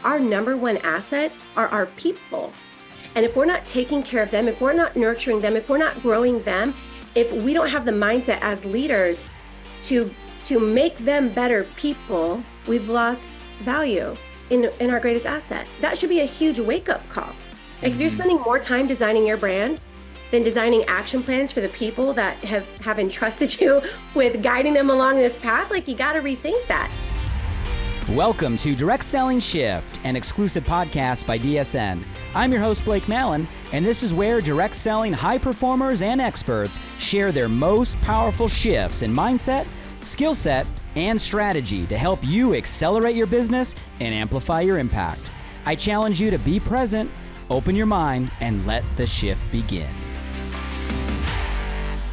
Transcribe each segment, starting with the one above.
our number one asset are our people. And if we're not taking care of them, if we're not nurturing them, if we're not growing them, if we don't have the mindset as leaders to make them better people, we've lost value in our greatest asset. That should be a huge wake-up call. Like if you're spending more time designing your brand than designing action plans for the people that have entrusted you with guiding them along this path, like you got to rethink that. Welcome to Direct Selling Shift, an exclusive podcast by DSN. I'm your host, Blake Mallon, and this is where direct selling high performers and experts share their most powerful shifts in mindset, skill set, and strategy to help you accelerate your business and amplify your impact. I challenge you to be present, open your mind, and let the shift begin.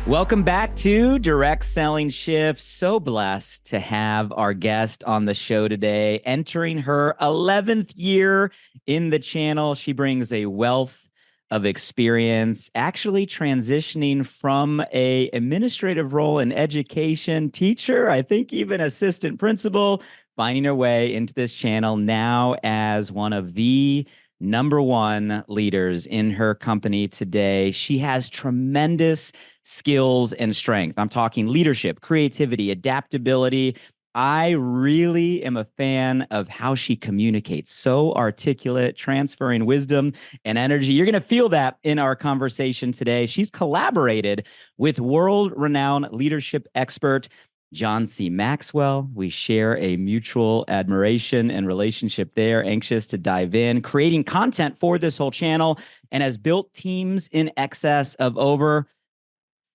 Welcome back to Direct Selling Shift. So blessed to have our guest on the show today, entering her 11th year in the channel. She brings a wealth of experience, actually transitioning from an administrative role in education, teacher, I think even assistant principal, finding her way into this channel now as one of the number one leaders in her company today. She has tremendous skills and strength. I'm talking leadership, creativity, adaptability. I really am a fan of how she communicates. So articulate, transferring wisdom and energy. You're going to feel that in our conversation today. She's collaborated with world-renowned leadership expert John C. Maxwell. We share a mutual admiration and relationship there, anxious to dive in, creating content for this whole channel, and has built teams in excess of over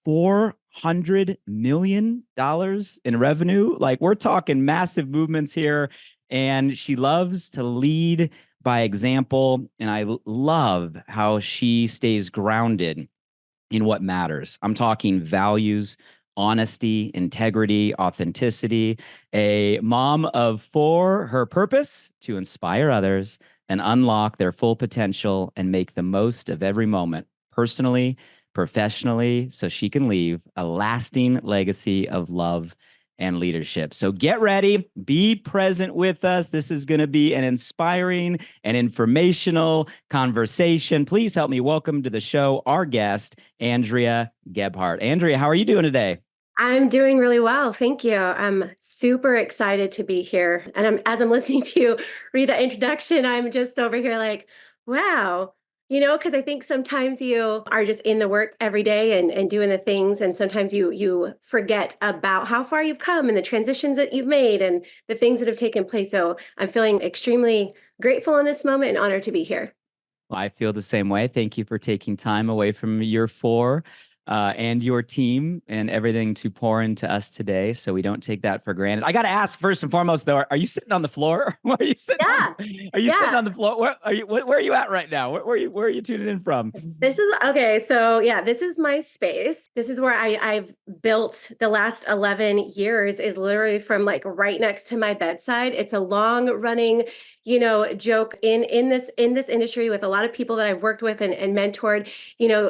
$400 million in revenue. Like, we're talking massive movements here. And she loves to lead by example. And I love how she stays grounded in what matters. I'm talking values, honesty, integrity, authenticity. A mom of four, her purpose to inspire others and unlock their full potential and make the most of every moment, personally, professionally, so she can leave a lasting legacy of love and leadership. So get ready, be present with us. This is going to be an inspiring and informational conversation. Please help me welcome to the show our guest, Andrea Gebhardt. Andrea, how are you doing today? I'm doing really well. Thank you. I'm super excited to be here. And as I'm listening to you read the introduction, I'm just over here like, wow. Because I think sometimes you are just in the work every day and doing the things. And sometimes you forget about how far you've come and the transitions that you've made and the things that have taken place. So I'm feeling extremely grateful in this moment and honored to be here. Well, I feel the same way. Thank you for taking time away from your four and your team and everything to pour into us today. So we don't take that for granted. I got to ask first and foremost, though, are you sitting on the floor? Where are you sitting? Yeah. Are you sitting on the floor? Where are you at right now? Where are you tuning in from? This is okay. So yeah, this is my space. This is where I've built the last 11 years is literally from like right next to my bedside. It's a long running, joke in this industry with a lot of people that I've worked with and mentored.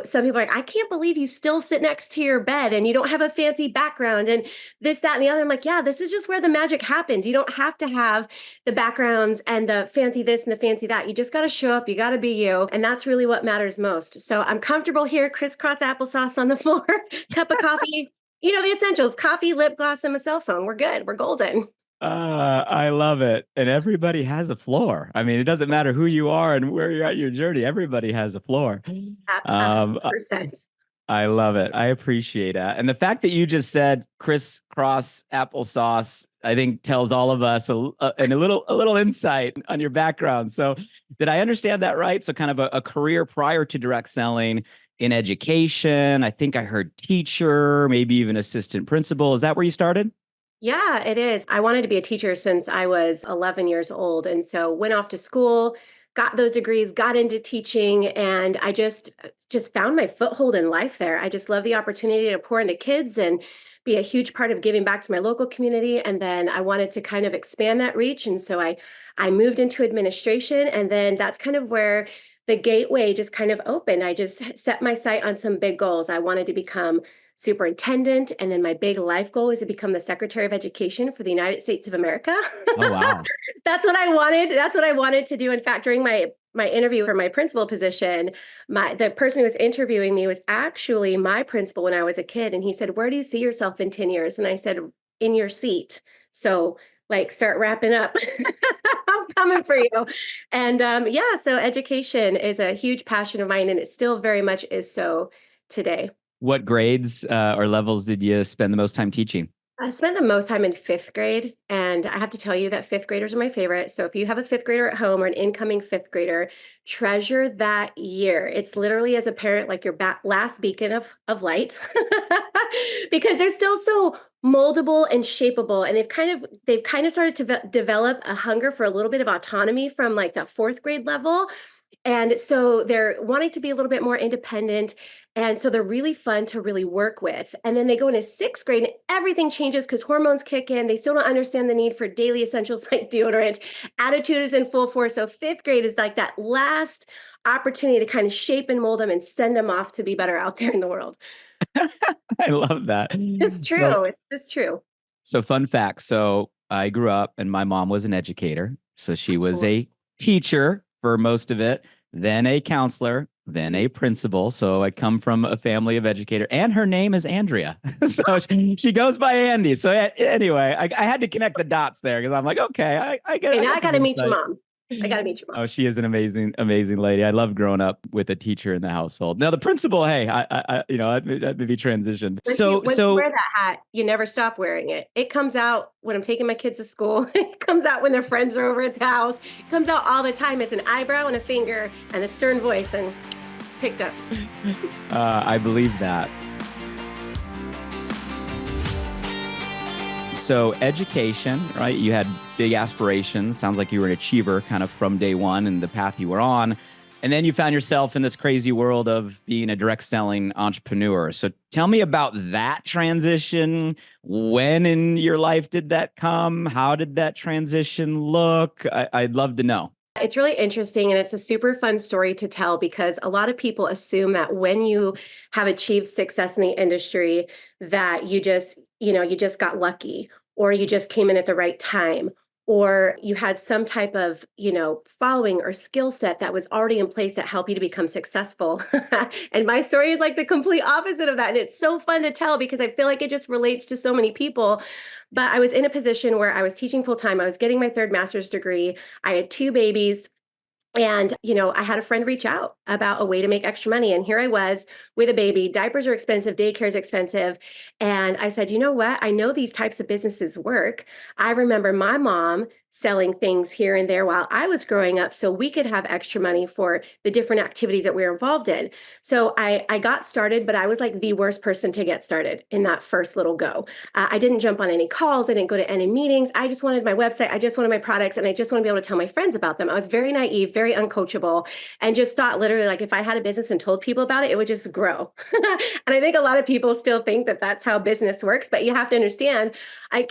Some people are like, I can't believe you still sit next to your bed and you don't have a fancy background and this, that, and the other. I'm like, yeah, this is just where the magic happens. You don't have to have the backgrounds and the fancy this and the fancy that. You just got to show up. You got to be you. And that's really what matters most. So I'm comfortable here, crisscross applesauce on the floor, cup of coffee, the essentials, coffee, lip gloss, and my cell phone. We're good. We're golden. I love it. And everybody has a floor. I mean, it doesn't matter who you are and where you're at your journey. Everybody has a floor. 100%. I love it. I appreciate that. And the fact that you just said crisscross applesauce, I think tells all of us a little insight on your background. So did I understand that right? So kind of a career prior to direct selling in education. I think I heard teacher, maybe even assistant principal. Is that where you started? Yeah, it is. I wanted to be a teacher since I was 11 years old. And so went off to school, got those degrees, got into teaching, and I just found my foothold in life there. I just love the opportunity to pour into kids and be a huge part of giving back to my local community. And then I wanted to kind of expand that reach. And so I moved into administration. And then that's kind of where the gateway just kind of opened. I just set my sight on some big goals. I wanted to become superintendent. And then my big life goal is to become the Secretary of Education for the United States of America. Oh, wow. That's what I wanted. That's what I wanted to do. In fact, during my interview for my principal position, the person who was interviewing me was actually my principal when I was a kid. And he said, "Where do you see yourself in 10 years?" And I said, "In your seat." So like start wrapping up. I'm coming for you. And yeah, so education is a huge passion of mine, and it still very much is so today. What grades or levels did you spend the most time teaching? I spent the most time in fifth grade, and I have to tell you that fifth graders are my favorite. So if you have a fifth grader at home or an incoming fifth grader, treasure that year. It's literally, as a parent, like your last beacon of light, because they're still so moldable and shapeable, and they've kind of started to develop a hunger for a little bit of autonomy from like that fourth grade level. And so they're wanting to be a little bit more independent. And so they're really fun to really work with. And then they go into sixth grade and everything changes because hormones kick in. They still don't understand the need for daily essentials like deodorant. Attitude is in full force. So fifth grade is like that last opportunity to kind of shape and mold them and send them off to be better out there in the world. I love that. It's So, true. It's true. so fun fact. So I grew up and my mom was an educator. So she was a teacher for most of it, then a counselor, then a principal. So I come from a family of educator, and her name is Andrea. So she goes by Andy. So anyway, I had to connect the dots there because I'm like, okay, I get And I now I got got some to meet your insight. mom. I got to meet your mom. Oh, she is an amazing, amazing lady. I love growing up with a teacher in the household. Now, the principal, hey, that may be transitioned. Once you wear that hat, you never stop wearing it. It comes out when I'm taking my kids to school. It comes out when their friends are over at the house. It comes out all the time. It's an eyebrow and a finger and a stern voice, and picked up. I believe that. So education, right? You had big aspirations. Sounds like you were an achiever kind of from day one and the path you were on. And then you found yourself in this crazy world of being a direct selling entrepreneur. So tell me about that transition. When in your life did that come? How did that transition look? I'd love to know. It's really interesting, and it's a super fun story to tell because a lot of people assume that when you have achieved success in the industry, that you just got lucky, or you just came in at the right time, or you had some type of, following or skill set that was already in place that helped you to become successful. And my story is like the complete opposite of that. And it's so fun to tell because I feel like it just relates to so many people. But I was in a position where I was teaching full time. I was getting my third master's degree. I had two babies. And, I had a friend reach out about a way to make extra money. And here I was with a baby. Diapers are expensive. Daycare is expensive. And I said, you know what? I know these types of businesses work. I remember my mom selling things here and there while I was growing up so we could have extra money for the different activities that we were involved in. So I got started, but I was like the worst person to get started in that first little go. I didn't jump on any calls. I didn't go to any meetings. I just wanted my website. I just wanted my products, and I just want to be able to tell my friends about them. I was very naive, very uncoachable, and just thought literally like if I had a business and told people about it, it would just grow. And I think a lot of people still think that that's how business works, but you have to understand, I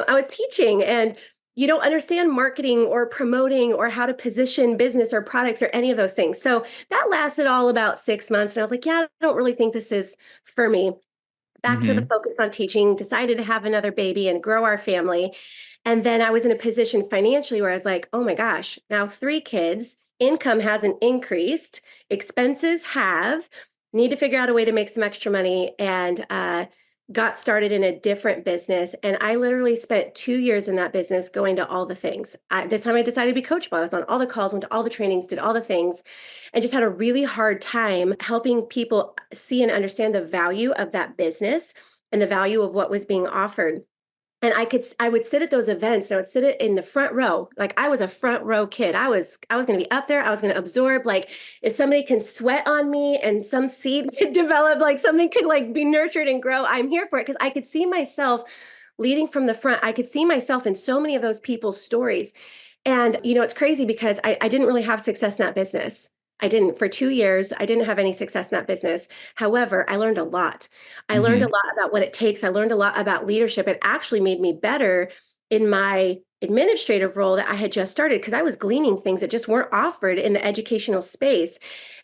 was teaching, and you don't understand marketing or promoting or how to position business or products or any of those things. So that lasted all about 6 months. And I was like, yeah, I don't really think this is for me. Back to the focus on teaching, decided to have another baby and grow our family. And then I was in a position financially where I was like, oh my gosh, now 3 kids, income hasn't increased, expenses have, need to figure out a way to make some extra money, and got started in a different business. And I literally spent 2 years in that business going to all the things. This time I decided to be coachable. I was on all the calls, went to all the trainings, did all the things, and just had a really hard time helping people see and understand the value of that business and the value of what was being offered. And I would sit at those events, and I would sit in the front row. Like I was a front row kid. I was going to be up there. I was going to absorb. Like if somebody can sweat on me and some seed could develop, like something could like be nurtured and grow, I'm here for it. Cause I could see myself leading from the front. I could see myself in so many of those people's stories. And, it's crazy because I didn't really have success in that business. I didn't. For 2 years, I didn't have any success in that business. However, I learned a lot. I learned a lot about what it takes. I learned a lot about leadership. It actually made me better in my administrative role that I had just started because I was gleaning things that just weren't offered in the educational space.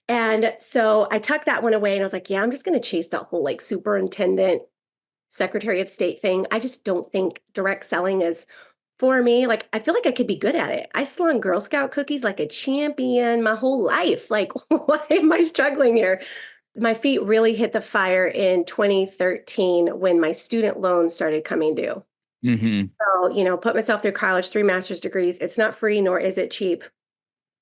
And so I tucked that one away and I was like, yeah, I'm just going to chase that whole like superintendent, Secretary of State thing. I just don't think direct selling is for me. Like, I feel like I could be good at it. I slung Girl Scout cookies like a champion my whole life. Like, why am I struggling here? My feet really hit the fire in 2013 when my student loans started coming due. Mm-hmm. So, put myself through college, 3 master's degrees. It's not free, nor is it cheap.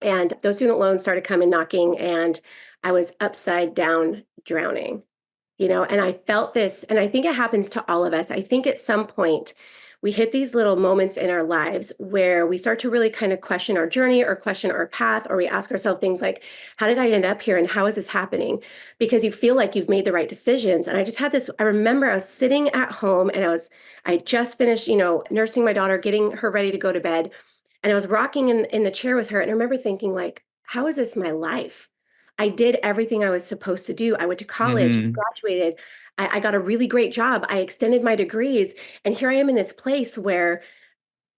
And those student loans started coming knocking, and I was upside down drowning, and I felt this, and I think it happens to all of us. I think at some point we hit these little moments in our lives where we start to really kind of question our journey or question our path, or we ask ourselves things like, how did I end up here? And how is this happening? Because you feel like you've made the right decisions. And I just had this, I remember I was sitting at home and I just finished, nursing my daughter, getting her ready to go to bed. And I was rocking in the chair with her. And I remember thinking like, how is this my life? I did everything I was supposed to do. I went to college, Mm-hmm. graduated. I got a really great job. I extended my degrees. And here I am in this place where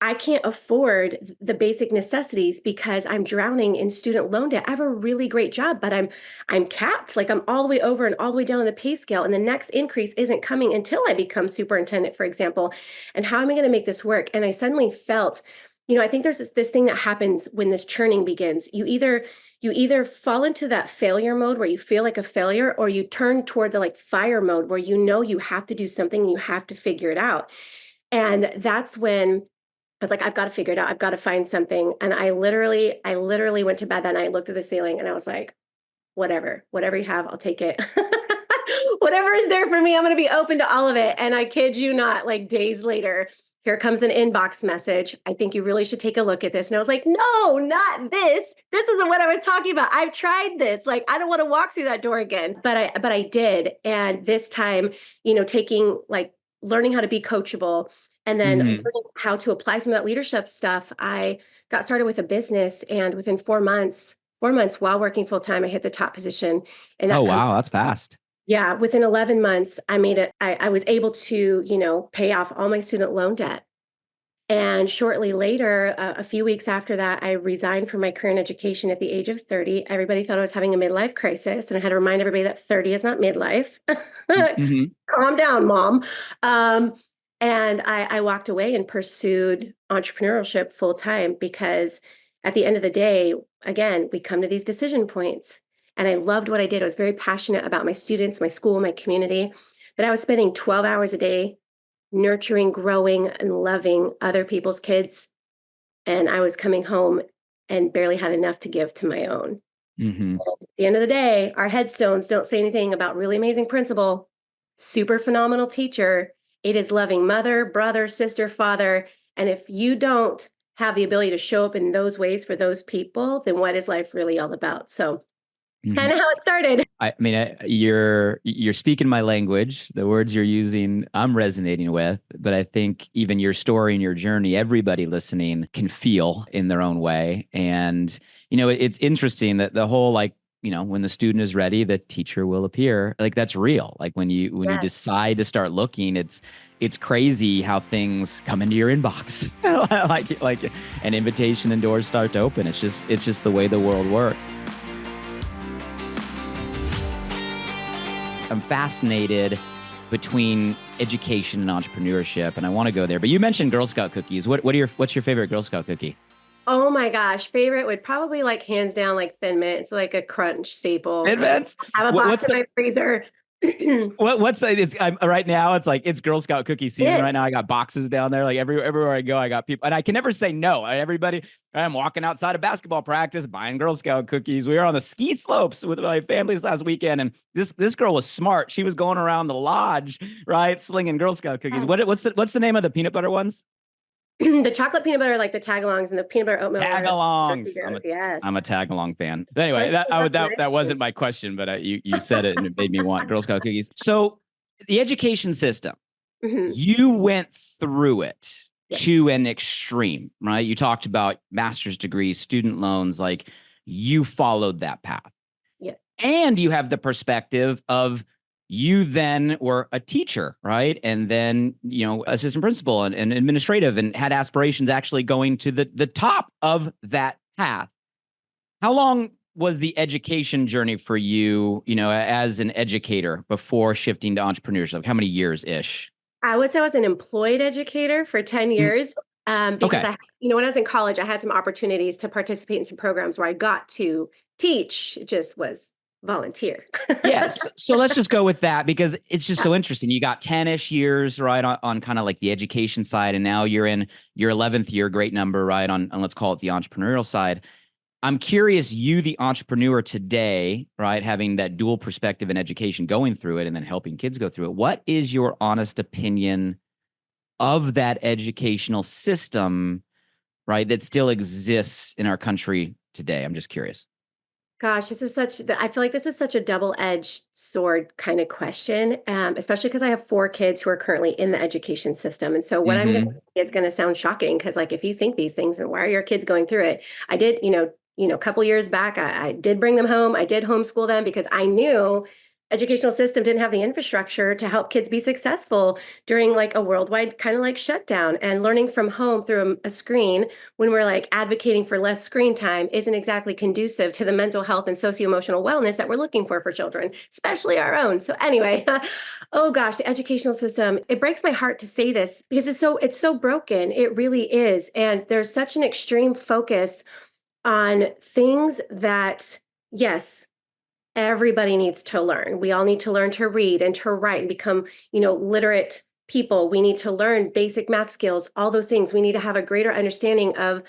I can't afford the basic necessities because I'm drowning in student loan debt. I have a really great job, but I'm capped. Like I'm all the way over and all the way down on the pay scale. And the next increase isn't coming until I become superintendent, for example. And how am I going to make this work? And I suddenly felt, I think there's this thing that happens when this churning begins. You either fall into that failure mode where you feel like a failure, or you turn toward the like fire mode where you have to do something and you have to figure it out. And that's when I was like, I've got to figure it out. I've got to find something. And I literally went to bed that night, looked at the ceiling, and I was like, whatever you have, I'll take it. Whatever is there for me, I'm going to be open to all of it. And I kid you not, like days later, here comes an inbox message. I think you really should take a look at this. And I was like, no, not this. This isn't what I was talking about. I've tried this. Like, I don't want to walk through that door again. But I did. And this time, taking like learning how to be coachable and then Mm-hmm. learning how to apply some of that leadership stuff. I got started with a business, and within 4 months, while working full time, I hit the top position in Oh, that company. wow. That's fast. Yeah, within 11 months, I made it. I was able to, pay off all my student loan debt. And shortly later, a few weeks after that, I resigned from my career in education at the age of 30. Everybody thought I was having a midlife crisis, and I had to remind everybody that 30 is not midlife. Mm-hmm. Calm down, mom. Um, and I walked away and pursued entrepreneurship full time because at the end of the day, again, we come to these decision points. And I loved what I did. I was very passionate about my students, my school, my community. But I was spending 12 hours a day nurturing, growing, and loving other people's kids. And I was coming home and barely had enough to give to my own. Mm-hmm. At the end of the day, our headstones don't say anything about really amazing principal, super phenomenal teacher. It is loving mother, brother, sister, father. And if you don't have the ability to show up in those ways for those people, then what is life really all about? So it's Mm-hmm. kind of how it started. I mean, you're speaking my language. The words you're using, I'm resonating with. But I think even your story and your journey, everybody listening can feel in their own way. And it's interesting that the whole like, when the student is ready, the teacher will appear. Like that's real. Like when you Yes. decide to start looking, it's crazy how things come into your inbox, like an invitation and doors start to open. It's just the way the world works. I'm fascinated between education and entrepreneurship, and I want to go there. But you mentioned Girl Scout cookies. What's your favorite Girl Scout cookie? Oh my gosh, favorite would probably like hands down like Thin Mint. It's like a crunch staple. Advance. I have a box What's in the my freezer. what's right now? It's like it's Girl Scout cookie season right now. I got boxes down there. Like everywhere I go, I got people, and I can never say no. I'm walking outside of basketball practice, buying Girl Scout cookies. We were on the ski slopes with my family this last weekend, and this girl was smart. She was going around the lodge, right, slinging Girl Scout cookies. Yes. What's the name of the peanut butter ones? The chocolate peanut butter, like the tagalongs, and the peanut butter oatmeal. Tagalongs. Yes. I'm a tag along fan. But anyway, That's that nice. wasn't my question, but you said it and it made me want Girl Scout cookies. So the education system, Mhm. you went through it Yeah. to an extreme, right? You talked about master's degrees, student loans, like you followed that path. Yeah. And you have the perspective of you then were a teacher, right? And then, assistant principal and administrative, and had aspirations actually going to the top of that path. How long was the education journey for you, as an educator before shifting to entrepreneurship? How many years ish? I would say I was an employed educator for 10 Mm, years. Because okay. when I was in college, I had some opportunities to participate in some programs where I got to teach. It just was volunteer. Yes. So let's just go with that because it's just so interesting. You got 10-ish years, right, on kind of like the education side. And now you're in your 11th year, great number, right, on let's call it the entrepreneurial side. I'm curious, you, the entrepreneur today, right, having that dual perspective in education, going through it and then helping kids go through it. What is your honest opinion of that educational system, right, that still exists in our country today? I'm just curious. Gosh, I feel like this is such a double-edged sword kind of question, especially because I have 4 kids who are currently in the education system. And so what I'm going to Mm-hmm. say is going to sound shocking because like, if you think these things, then why are your kids going through it? I did, a couple years back, I did bring them home. I did homeschool them because I knew educational system didn't have the infrastructure to help kids be successful during like a worldwide kind of like shutdown, and learning from home through a screen when we're like advocating for less screen time isn't exactly conducive to the mental health and socio-emotional wellness that we're looking for children, especially our own. So anyway, oh gosh, the educational system, it breaks my heart to say this because it's so broken. It really is. And there's such an extreme focus on things that, yes, everybody needs to learn. We all need to learn to read and to write and become, literate people. We need to learn basic math skills, all those things. We need to have a greater understanding of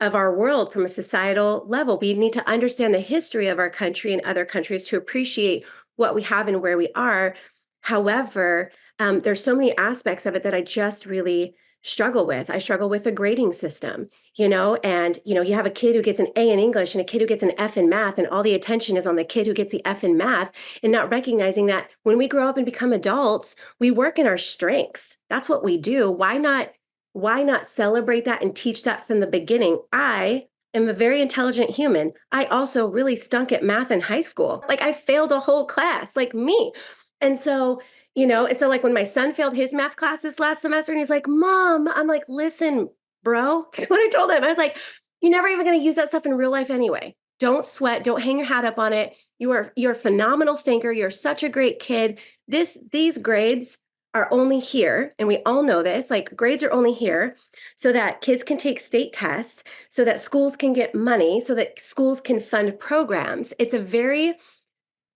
our world from a societal level. We need to understand the history of our country and other countries to appreciate what we have and where we are. However, there's so many aspects of it that I just really struggle with. I struggle with the grading system, and you have a kid who gets an A in English and a kid who gets an F in math, and all the attention is on the kid who gets the F in math, and not recognizing that when we grow up and become adults, we work in our strengths. That's what we do. Why not celebrate that and teach that from the beginning? I am a very intelligent human. I also really stunk at math in high school. Like, I failed a whole class, like me. And so, like when my son failed his math class this last semester and he's like, Mom, I'm like, listen, bro. That's what I told him. I was like, you're never even going to use that stuff in real life anyway. Don't sweat. Don't hang your hat up on it. You're a phenomenal thinker. You're such a great kid. These grades are only here, and we all know this, like grades are only here so that kids can take state tests, so that schools can get money, so that schools can fund programs. It's a very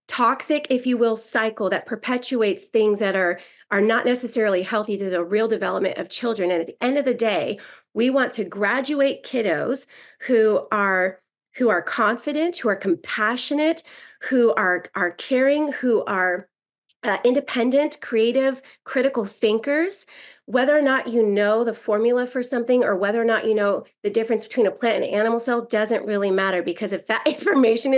toxic, if you will, cycle that perpetuates things that are not necessarily healthy to the real development of children. And at the end of the day, we want to graduate kiddos who are confident, who are compassionate, who are caring, who are independent, creative, critical thinkers. Whether or not you know the formula for something or whether or not you know the difference between a plant and an animal cell doesn't really matter, because if that information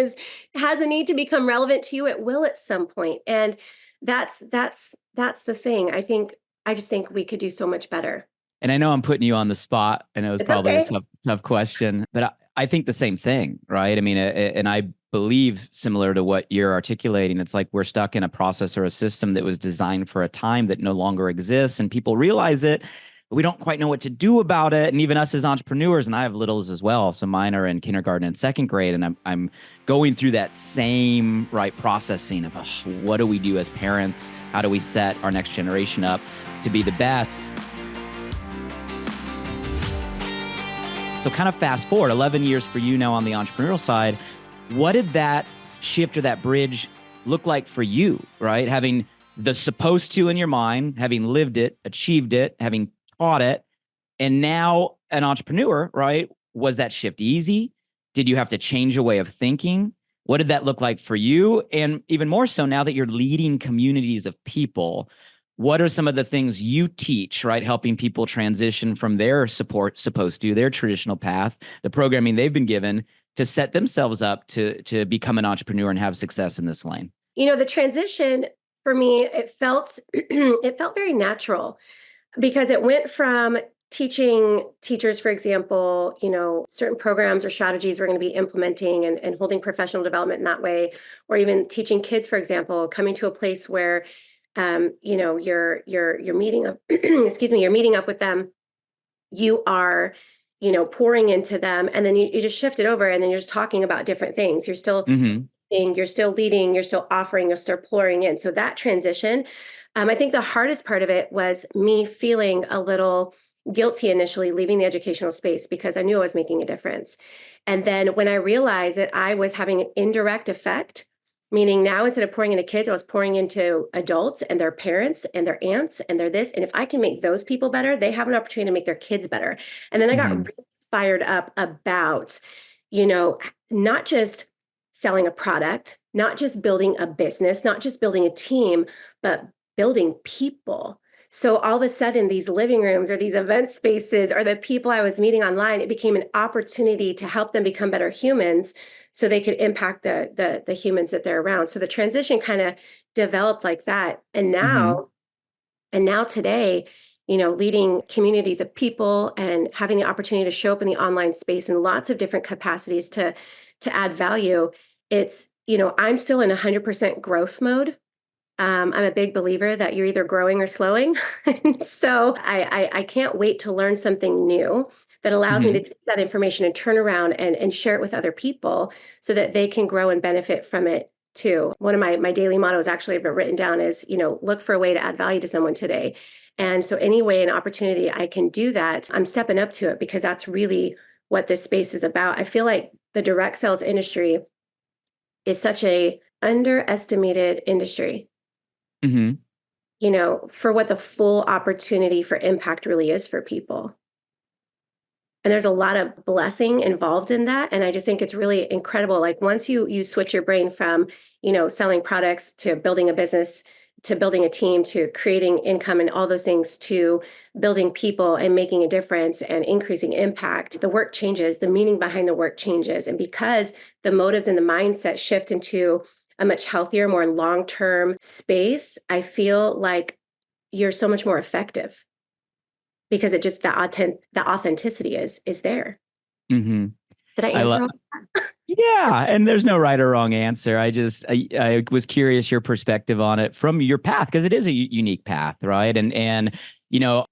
has a need to become relevant to you, it will at some point. And that's the thing. I just think we could do so much better. And I know I'm putting you on the spot. I know it's It's probably a okay. tough question, but I think the same thing, right? I mean, and I believe similar to what you're articulating. It's like we're stuck in a process or a system that was designed for a time that no longer exists, and people realize it. But we don't quite know what to do about it. And even us as entrepreneurs, and I have littles as well. So mine are in kindergarten and second grade, and I'm going through that same right processing of what do we do as parents? How do we set our next generation up to be the best? So kind of fast forward 11 years for you now on the entrepreneurial side. What did that shift or that bridge look like for you, right? Having the supposed to in your mind, having lived it, achieved it, having taught it, and now an entrepreneur, right? Was that shift easy? Did you have to change a way of thinking? What did that look like for you? And even more so now that you're leading communities of people, what are some of the things you teach, right? Helping people transition from their supposed to their traditional path, the programming they've been given to set themselves up to become an entrepreneur and have success in this lane. The transition for me, it felt it felt very natural, because it went from teaching teachers, for example, certain programs or strategies we're going to be implementing and holding professional development in that way, or even teaching kids, for example, coming to a place where, you're meeting up, excuse me, you're meeting up with them, you are, pouring into them, and then you just shift it over, and then you're just talking about different things. You're still Mm-hmm. you're still leading, you're still offering, you're still pouring in. So that transition, I think the hardest part of it was me feeling a little guilty initially leaving the educational space because I knew I was making a difference. And then when I realized that I was having an indirect effect, meaning now instead of pouring into kids, I was pouring into adults and their parents and their aunts and their this. And if I can make those people better, they have an opportunity to make their kids better. And then I got Mm-hmm. really fired up about, not just selling a product, not just building a business, not just building a team, but building people. So all of a sudden, these living rooms or these event spaces or the people I was meeting online, it became an opportunity to help them become better humans so they could impact the humans that they're around. So the transition kind of developed like that. Mm-hmm. And now today, leading communities of people and having the opportunity to show up in the online space in lots of different capacities to add value. It's, I'm still in 100% growth mode. I'm a big believer that you're either growing or slowing. And so I can't wait to learn something new that allows me Mm-hmm. to take that information and turn around and share it with other people so that they can grow and benefit from it too. One of my daily mottos actually I've written down is, look for a way to add value to someone today. And so any way, an opportunity I can do that, I'm stepping up to it because that's really what this space is about. I feel like the direct sales industry is such a underestimated industry, Mm-hmm. for what the full opportunity for impact really is for people. And there's a lot of blessing involved in that. And I just think it's really incredible. Like once you switch your brain from, selling products to building a business, to building a team, to creating income and all those things, to building people and making a difference and increasing impact, the work changes, the meaning behind the work changes. And because the motives and the mindset shift into a much healthier, more long-term space, I feel like you're so much more effective because it just the authenticity is there. Mm-hmm. Did I I love. answer all? Yeah, and there's no right or wrong answer. I was curious your perspective on it from your path because it is a unique path, right? And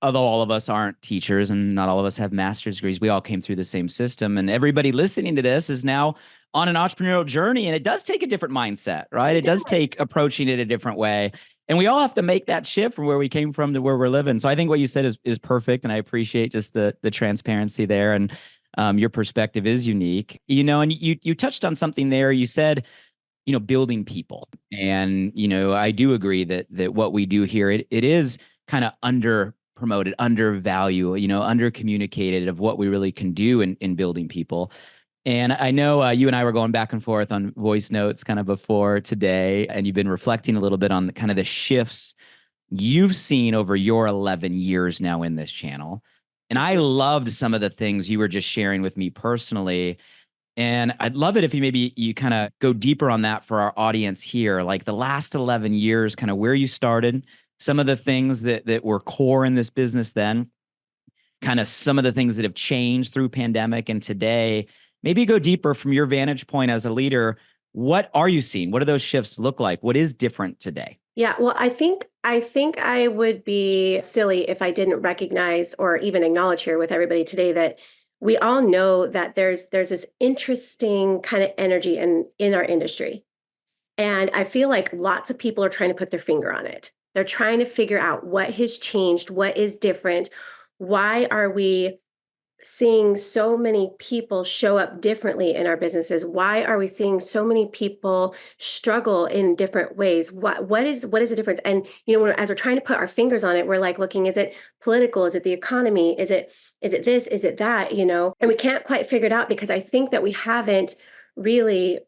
although all of us aren't teachers and not all of us have master's degrees, we all came through the same system, and everybody listening to this is now on an entrepreneurial journey, and it does take a different mindset, right? It does take approaching it a different way. And we all have to make that shift from where we came from to where we're living. So I think what you said is perfect, and I appreciate just the transparency there. And your perspective is unique, and you touched on something there. You said, building people. And, I do agree that what we do here, it is kind of under promoted, undervalued, under communicated of what we really can do in building people. And I know you and I were going back and forth on voice notes kind of before today, and you've been reflecting a little bit on the kind of the shifts you've seen over your 11 years now in this channel. And I loved some of the things you were just sharing with me personally. And I'd love it if you kind of go deeper on that for our audience here, like the last 11 years, kind of where you started, some of the things that were core in this business then, kind of some of the things that have changed through pandemic and today. Maybe go deeper from your vantage point as a leader. What are you seeing? What do those shifts look like? What is different today? Yeah, well, I think I would be silly if I didn't recognize or even acknowledge here with everybody today that we all know that there's this interesting kind of energy in our industry. And I feel like lots of people are trying to put their finger on it. They're trying to figure out what has changed, what is different, why are we seeing so many people show up differently in our businesses? Why are we seeing so many people struggle in different ways? What is the difference? And as we're trying to put our fingers on it, we're like looking, is it political? Is it the economy? Is it this? Is it that? And we can't quite figure it out because I think that we haven't really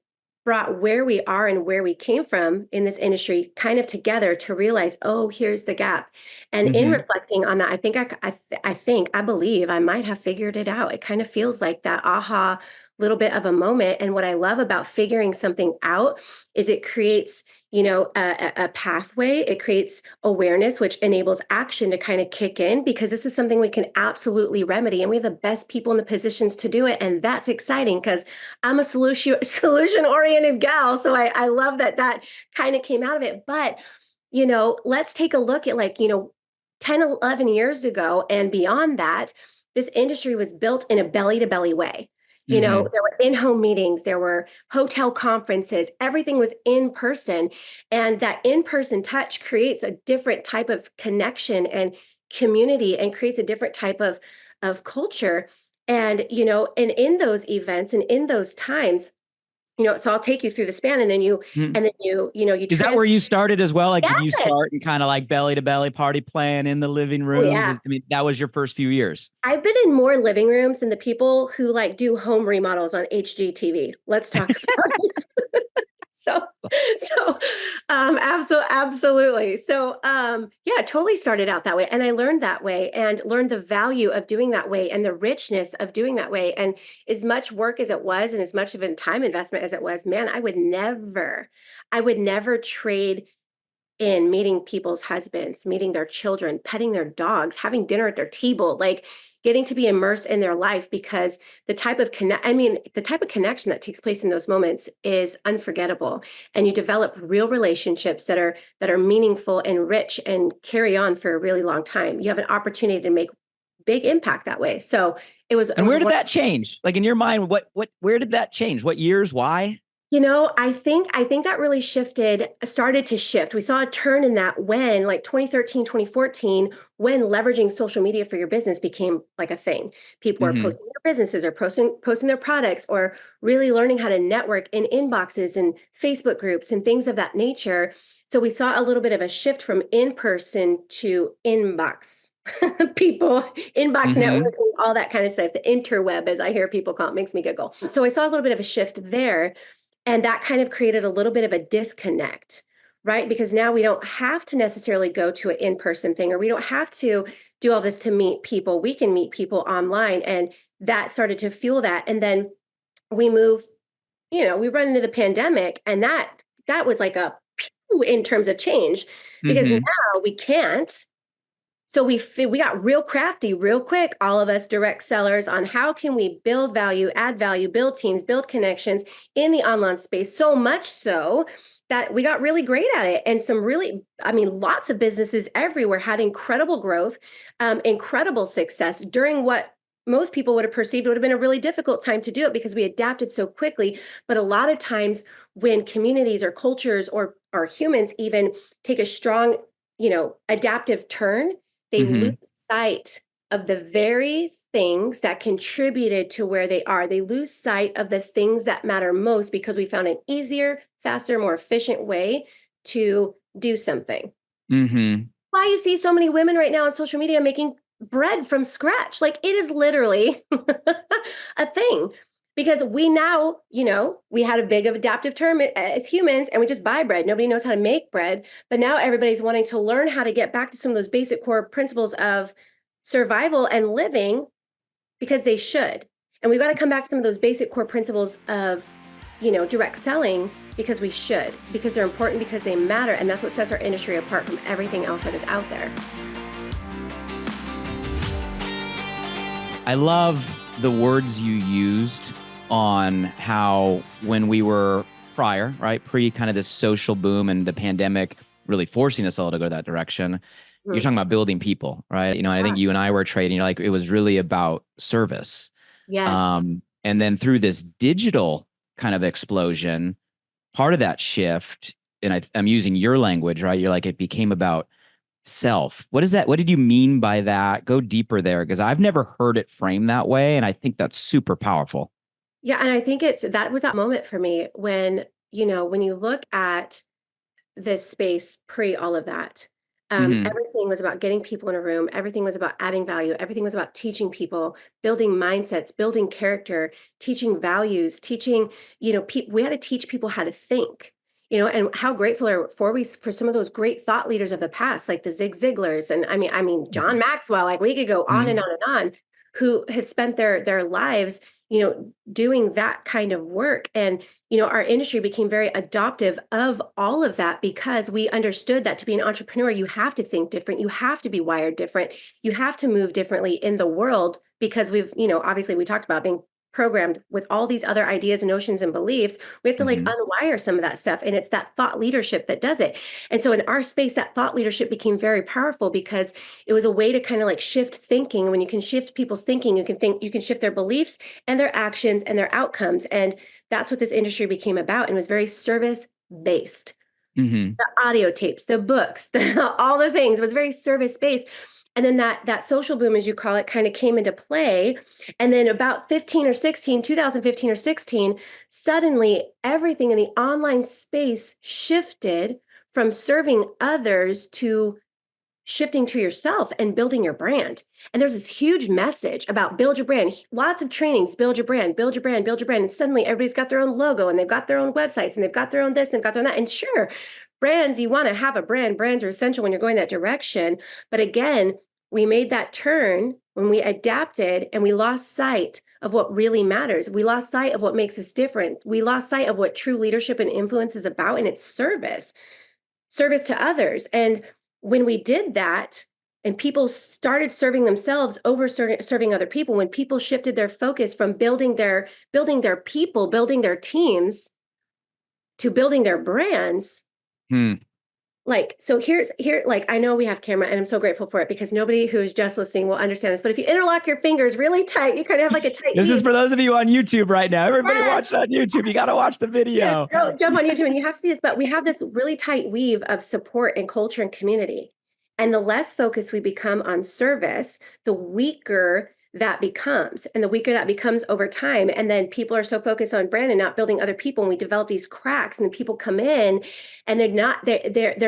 brought where we are and where we came from in this industry kind of together to realize, oh, here's the gap. And in Mm-hmm. reflecting on that, I think I believe I might have figured it out. It kind of feels like that aha little bit of a moment. And what I love about figuring something out is it creates, a pathway. It creates awareness, which enables action to kind of kick in, because this is something we can absolutely remedy. And we have the best people in the positions to do it. And that's exciting because I'm a solution oriented gal. So I love that kind of came out of it. But, let's take a look at 10, 11 years ago and beyond that, this industry was built in a belly to belly way. There were in-home meetings, there were hotel conferences, everything was in person. And that in-person touch creates a different type of connection and community and creates a different type of culture. And, and in those events and in those times, so I'll take you through the span and then you, Mhm. and then you Is that where you started as well? Like, did you Yes. start in kind of like belly to belly party playing in the living Oh, rooms? yeah. I mean, that was your first few years. I've been in more living rooms than the people who do home remodels on HGTV. Let's talk about it. So, absolutely. So, yeah, totally started out that way. And I learned that way and learned the value of doing that way and the richness of doing that way. And as much work as it was, and as much of a time investment as it was, man, I would never trade in meeting people's husbands, meeting their children, petting their dogs, having dinner at their table, getting to be immersed in their life, because the type of connection that takes place in those moments is unforgettable. And you develop real relationships that are meaningful and rich and carry on for a really long time. You have an opportunity to make big impact that way. So it And was where did one. that change? Like in your mind, where did that change? What years? Why? I think that really started to shift. We saw a turn in that when 2013, 2014, when leveraging social media for your business became like a thing. People are Hmm. posting their businesses or posting their products or really learning how to network in inboxes and Facebook groups and things of that nature. So we saw a little bit of a shift from in-person to inbox. People, inbox Hmm. networking, all that kind of stuff, the interweb, as I hear people call it, makes me giggle. So I saw a little bit of a shift there. And that kind of created a little bit of a disconnect, right? Because now we don't have to necessarily go to an in-person thing, or we don't have to do all this to meet people. We can meet people online. And that started to fuel that. And then we move, we run into the pandemic, and that was like a pew in terms of change, because Hmm. now we can't. So we got real crafty real quick, all of us direct sellers, on how can we build value, add value, build teams, build connections in the online space. So much so that we got really great at it. And lots of businesses everywhere had incredible growth, incredible success during what most people would have perceived would have been a really difficult time to do it, because we adapted so quickly. But a lot of times when communities or cultures or humans even take a strong, adaptive turn, they lose Hmm. sight of the very things that contributed to where they are. They lose sight of the things that matter most, because we found an easier, faster, more efficient way to do something. Hmm. Why you see so many women right now on social media making bread from scratch. Like, it is literally a thing, because we now, we had a big of adaptive term as humans, and we just buy bread. Nobody knows how to make bread, but now everybody's wanting to learn how to get back to some of those basic core principles of survival and living, because they should. And we've got to come back to some of those basic core principles of, direct selling, because we should, because they're important, because they matter. And that's what sets our industry apart from everything else that is out there. I love the words you used on how when we were prior, right, pre kind of this social boom and the pandemic really forcing us all to go that direction. You're Mhm. talking about building people, right? I think you and I were trading, like it was really about service. Yes. And then through this digital kind of explosion, part of that shift, and I'm using your language, right? You're like, it became about self. What is that? What did you mean by that? Go deeper there, because I've never heard it framed that way. And I think that's super powerful. Yeah. And I think that was that moment for me when, when you look at this space pre all of that. Hmm. Everything was about getting people in a room. Everything was about adding value. Everything was about teaching people, building mindsets, building character, teaching values, teaching, we had to teach people how to think, and how grateful are for some of those great thought leaders of the past, like the Zig Ziglars. And John Maxwell, like we could go on and Hmm. on and on, who have spent their lives, doing that kind of work. And, our industry became very adoptive of all of that because we understood that to be an entrepreneur, you have to think different. You have to be wired different. You have to move differently in the world because we've, obviously we talked about being programmed with all these other ideas, notions, and beliefs. We have to like unwire some of that stuff. And it's that thought leadership that does it. And so in our space, that thought leadership became very powerful because it was a way to kind of like shift thinking. When you can shift people's thinking, you can shift their beliefs and their actions and their outcomes. And that's what this industry became about. And it was very service based. The audio tapes, the books, all the things. It was very service based. And then that social boom, as you call it, kind of came into play. And then about 2015 or 16, suddenly everything in the online space shifted from serving others to shifting to yourself and building your brand. And there's this huge message about build your brand, lots of trainings, build your brand, build your brand, build your brand. And suddenly everybody's got their own logo and they've got their own websites and they've got their own this and they've got their own that. And sure, brands, you want to have a brand. Brands are essential when you're going that direction. But again, we made that turn when we adapted and we lost sight of what really matters. We lost sight of what makes us different. We lost sight of what true leadership and influence is about, and it's service to others. And when we did that, and people started serving themselves over serving other people, when people shifted their focus from building their people, building their teams, to building their brands, like, so like, I know we have camera and I'm so grateful for it because nobody who's just listening will understand this, but if you interlock your fingers really tight, you kind of have like a tight This is for those of you on YouTube right now. Everybody watch on YouTube. You got to watch the video. Go jump on YouTube and you have to see this, but we have this really tight weave of support and culture and community. And the less focused we become on service, the weaker that becomes, and the weaker that becomes over time. And then people are so focused on brand and not building other people. And we develop these cracks, and then people come in and they're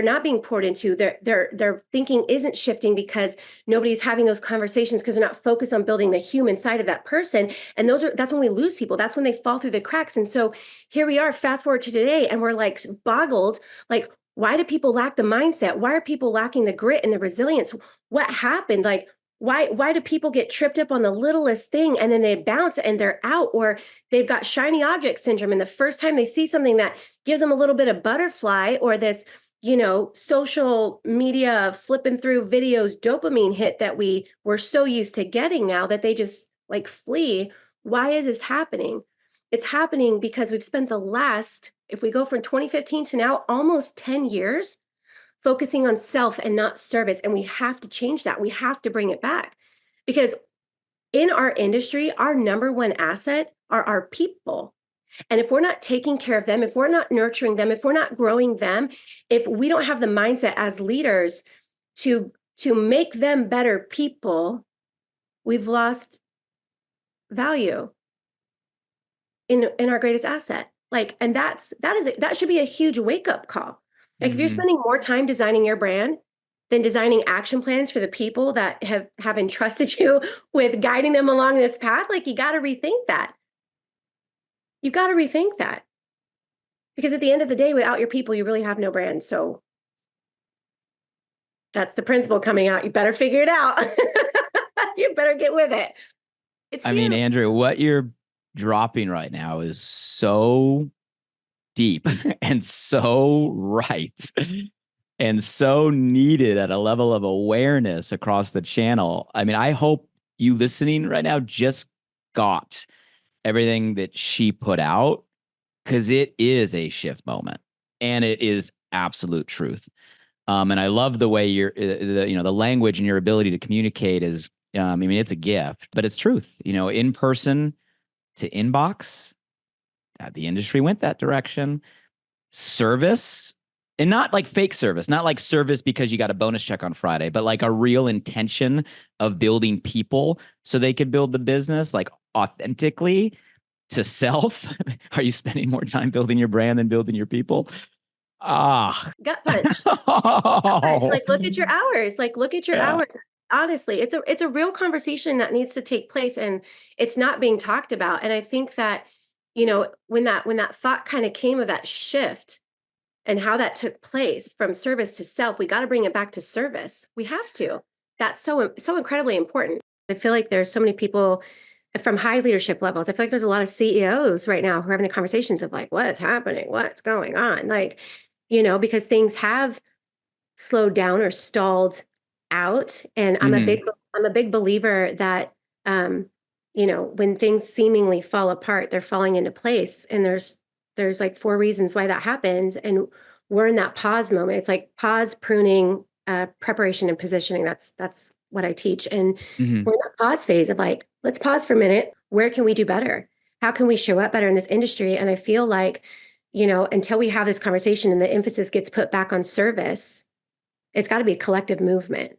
not being poured into. Their thinking isn't shifting because nobody's having those conversations because they're not focused on building the human side of that person. And that's when we lose people. That's when they fall through the cracks. And so here we are, fast forward to today, and we're like boggled, like, why do people lack the mindset? Why are people lacking the grit and the resilience? What happened? Like, why do people get tripped up on the littlest thing and then they bounce and they're out, or they've got shiny object syndrome, and the first time they see something that gives them a little bit of butterfly, or this, social media flipping through videos dopamine hit that we're so used to getting now that they just like flee. Why is this happening? It's happening because we've spent if we go from 2015 to now, almost 10 years focusing on self and not service. And we have to change that. We have to bring it back, because in our industry, our number one asset are our people. And if we're not taking care of them, if we're not nurturing them, if we're not growing them, if we don't have the mindset as leaders to make them better people, we've lost value in our greatest asset. Like, and that should be a huge wake-up call. Like, if you're spending more time designing your brand than designing action plans for the people that have entrusted you with guiding them along this path, like, you got to rethink that. You got to rethink that. Because at the end of the day, without your people, you really have no brand. So that's the principle coming out. You better figure it out. You better get with it. I mean, Andrea, what you're dropping right now is so deep and so right and so needed at a level of awareness across the channel. I mean, I hope you listening right now just got everything that she put out, because it is a shift moment and it is absolute truth. And I love the way the language and your ability to communicate is, I mean, it's a gift, but it's truth. In person to inbox, the industry went that direction. Service, and not like fake service, not like service because you got a bonus check on Friday, but like a real intention of building people so they could build the business like authentically to self. Are you spending more time building your brand than building your people? Gut punch. Gut punch. Like, look at your hours. Like, look at your hours. Honestly, it's a real conversation that needs to take place, and it's not being talked about. And I think that, when that thought kind of came of that shift and how that took place from service to self, we got to bring it back to service. We have to. That's so incredibly important. I feel like there's so many people from high leadership levels. I feel like there's a lot of CEOs right now who are having the conversations of like, what's happening? What's going on? Like, because things have slowed down or stalled out. And Hmm. I'm a big believer that, um, when things seemingly fall apart, they're falling into place. And there's like four reasons why that happens. And we're in that pause moment. It's like pause, pruning, preparation, and positioning. That's what I teach. And Hmm. we're in that pause phase of like, let's pause for a minute. Where can we do better? How can we show up better in this industry? And I feel like, until we have this conversation and the emphasis gets put back on service, it's got to be a collective movement.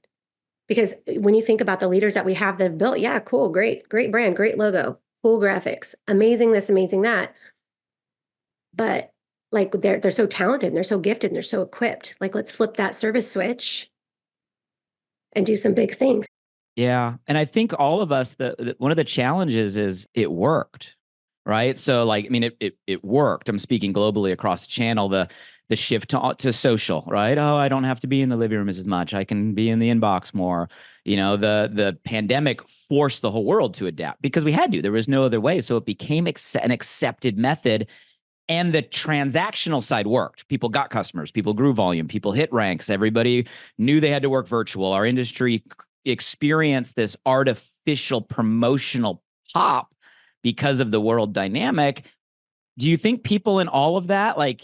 Because when you think about the leaders that we have that have built, yeah, cool, great brand, great logo, cool graphics, amazing this, amazing that. But like they're so talented and they're so gifted and they're so equipped. Like let's flip that service switch and do some big things. Yeah. And I think all of us, one of the challenges is it worked, right? So like, I mean, it worked. I'm speaking globally across the channel, the shift to social, right? Oh, I don't have to be in the living room as much. I can be in the inbox more. The pandemic forced the whole world to adapt because we had to. There was no other way. So it became an accepted method. And the transactional side worked. People got customers, people grew volume, people hit ranks. Everybody knew they had to work virtual. Our industry experienced this artificial promotional pop because of the world dynamic. Do you think people in all of that, like,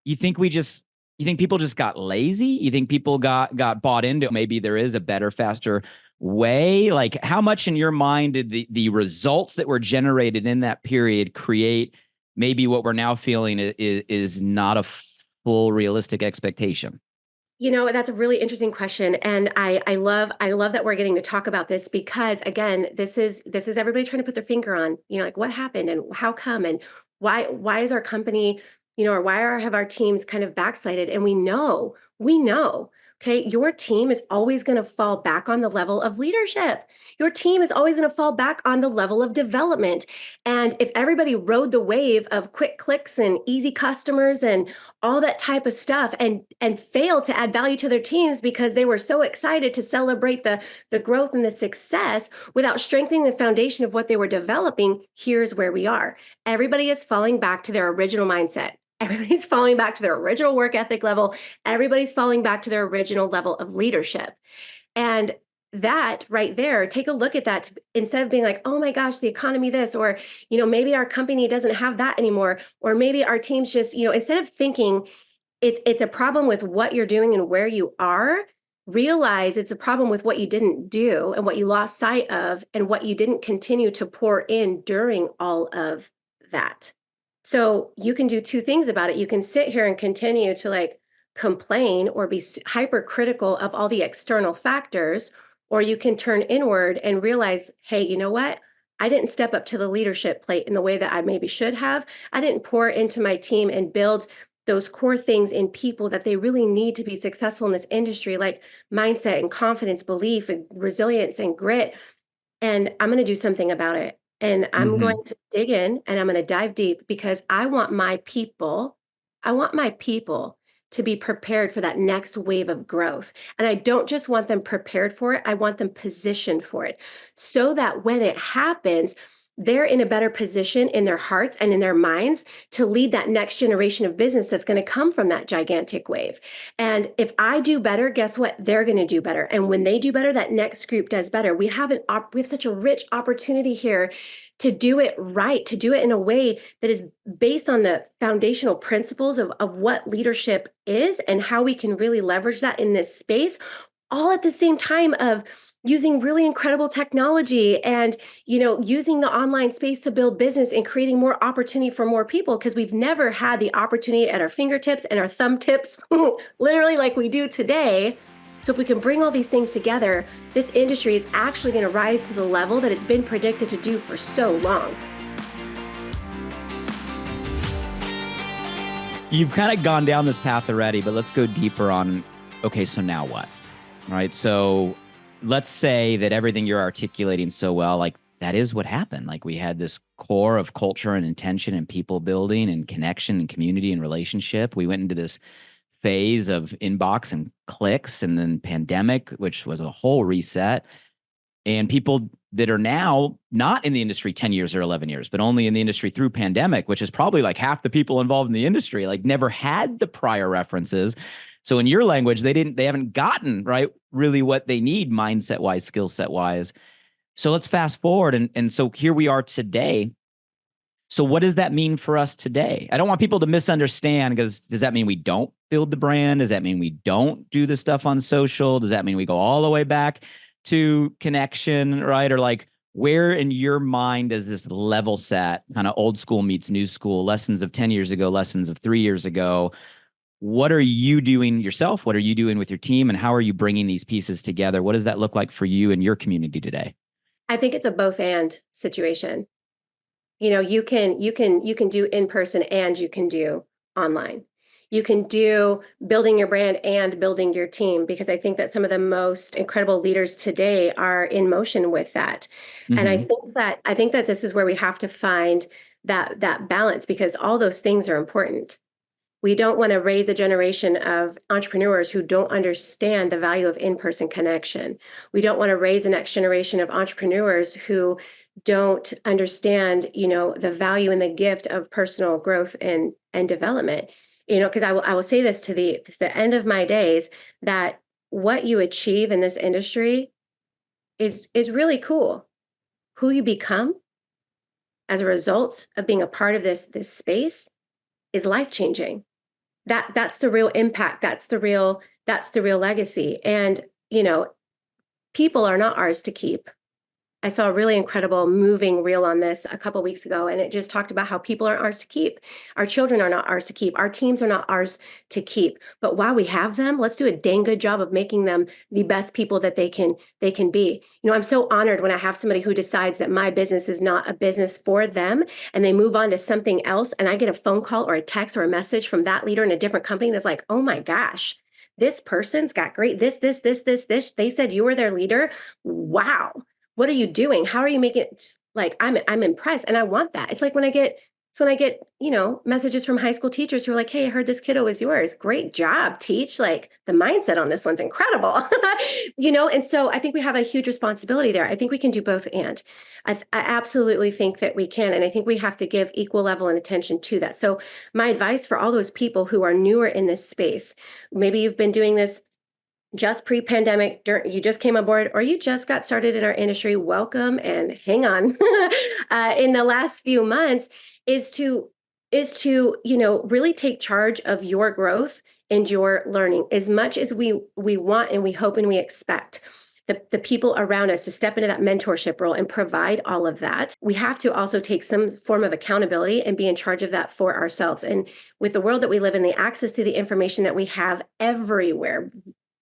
you think people just got lazy? You think people got bought into maybe there is a better, faster way? Like, how much in your mind did the results that were generated in that period create maybe what we're now feeling is not a full realistic expectation? That's a really interesting question. And I love that we're getting to talk about this because again, this is everybody trying to put their finger on, like what happened and how come and why is our company, or have our teams kind of backslided? And we know, okay, your team is always going to fall back on the level of leadership. Your team is always going to fall back on the level of development. And if everybody rode the wave of quick clicks and easy customers and all that type of stuff and failed to add value to their teams because they were so excited to celebrate the growth and the success without strengthening the foundation of what they were developing, here's where we are. Everybody is falling back to their original mindset. Everybody's falling back to their original work ethic level. Everybody's falling back to their original level of leadership. And that right there, take a look at that instead of being like, oh my gosh, the economy this, or, maybe our company doesn't have that anymore, or maybe our team's just, instead of thinking it's a problem with what you're doing and where you are, realize it's a problem with what you didn't do and what you lost sight of and what you didn't continue to pour in during all of that. So you can do two things about it. You can sit here and continue to like complain or be hypercritical of all the external factors, or you can turn inward and realize, hey, you know what? I didn't step up to the leadership plate in the way that I maybe should have. I didn't pour into my team and build those core things in people that they really need to be successful in this industry, like mindset and confidence, belief and resilience and grit. And I'm going to do something about it. And I'm going Mm-hmm. to dig in and I'm going to dive deep because I want my people to be prepared for that next wave of growth. And I don't just want them prepared for it, I want them positioned for it so that when it happens, they're in a better position in their hearts and in their minds to lead that next generation of business that's going to come from that gigantic wave. And if I do better, guess what? They're going to do better. And when they do better, that next group does better. We have such a rich opportunity here to do it right, to do it in a way that is based on the foundational principles of what leadership is and how we can really leverage that in this space, all at the same time of using really incredible technology and using the online space to build business and creating more opportunity for more people because we've never had the opportunity at our fingertips and our thumb tips literally like we do today. So if we can bring all these things together, this industry is actually going to rise to the level that it's been predicted to do for so long. You've kind of gone down this path already, but let's go deeper on, okay, so now what? All right. So let's say that everything you're articulating so well, like that is what happened. Like we had this core of culture and intention and people building and connection and community and relationship. We went into this phase of inbox and clicks and then pandemic, which was a whole reset. And people that are now not in the industry 10 years or 11 years, but only in the industry through pandemic, which is probably like half the people involved in the industry, like never had the prior references. So in your language, they haven't gotten right really what they need mindset wise, skill set wise. So let's fast forward. And so here we are today. So what does that mean for us today? I don't want people to misunderstand, because does that mean we don't build the brand? Does that mean we don't do the stuff on social? Does that mean we go all the way back to connection, right? Or like, where in your mind does this level set, kind of old school meets new school, lessons of 10 years ago, lessons of 3 years ago? What are you doing yourself? What are you doing with your team? And how are you bringing these pieces together? What does that look like for you and your community today? I think it's a both and situation. You can do in person and you can do online. You can do building your brand and building your team, because I think that some of the most incredible leaders today are in motion with that. And Mm-hmm. I think that this is where we have to find that balance, because all those things are important. We don't want to raise a generation of entrepreneurs who don't understand the value of in-person connection. We don't want to raise the next generation of entrepreneurs who don't understand, the value and the gift of personal growth and development. Because I will say this to the end of my days, that what you achieve in this industry is really cool. Who you become as a result of being a part of this space is life-changing. That's the real impact. That's the real legacy. And, people are not ours to keep. I saw a really incredible moving reel on this a couple weeks ago, and it just talked about how people aren't ours to keep. Our children are not ours to keep. Our teams are not ours to keep. But while we have them, let's do a dang good job of making them the best people that they can be. I'm so honored when I have somebody who decides that my business is not a business for them, and they move on to something else, and I get a phone call or a text or a message from that leader in a different company that's like, oh my gosh, this person's got great this. They said you were their leader. Wow, what are you doing? How are you making it? Like, I'm impressed, and I want that. It's when I get messages from high school teachers who are like, hey, I heard this kiddo is yours. Great job, teach. Like, the mindset on this one's incredible. And so I think we have a huge responsibility there. I think we can do both. And I absolutely think that we can. And I think we have to give equal level and attention to that. So my advice for all those people who are newer in this space, maybe you've been doing this just pre-pandemic, you just came aboard, or you just got started in our industry, welcome and hang on. In the last few months, is to really take charge of your growth and your learning as much as we want and we hope and we expect the people around us to step into that mentorship role and provide all of that. We have to also take some form of accountability and be in charge of that for ourselves. And with the world that we live in, the access to the information that we have everywhere,